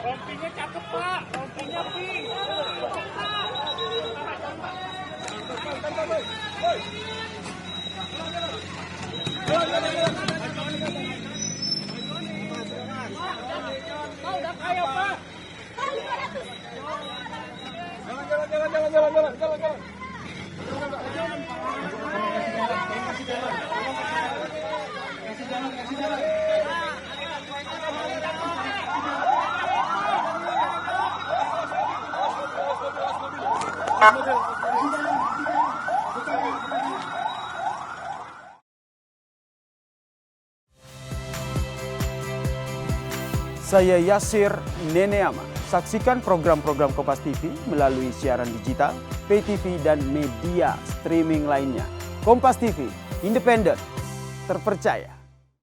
Rompinya cakep Pak, rompinya pink. Udah kaya Pak. Jalan. Kasih jalan. Saya Yasir Neneama. Saksikan program-program Kompas TV melalui siaran digital, pay TV, dan media streaming lainnya. Kompas TV, independen, terpercaya.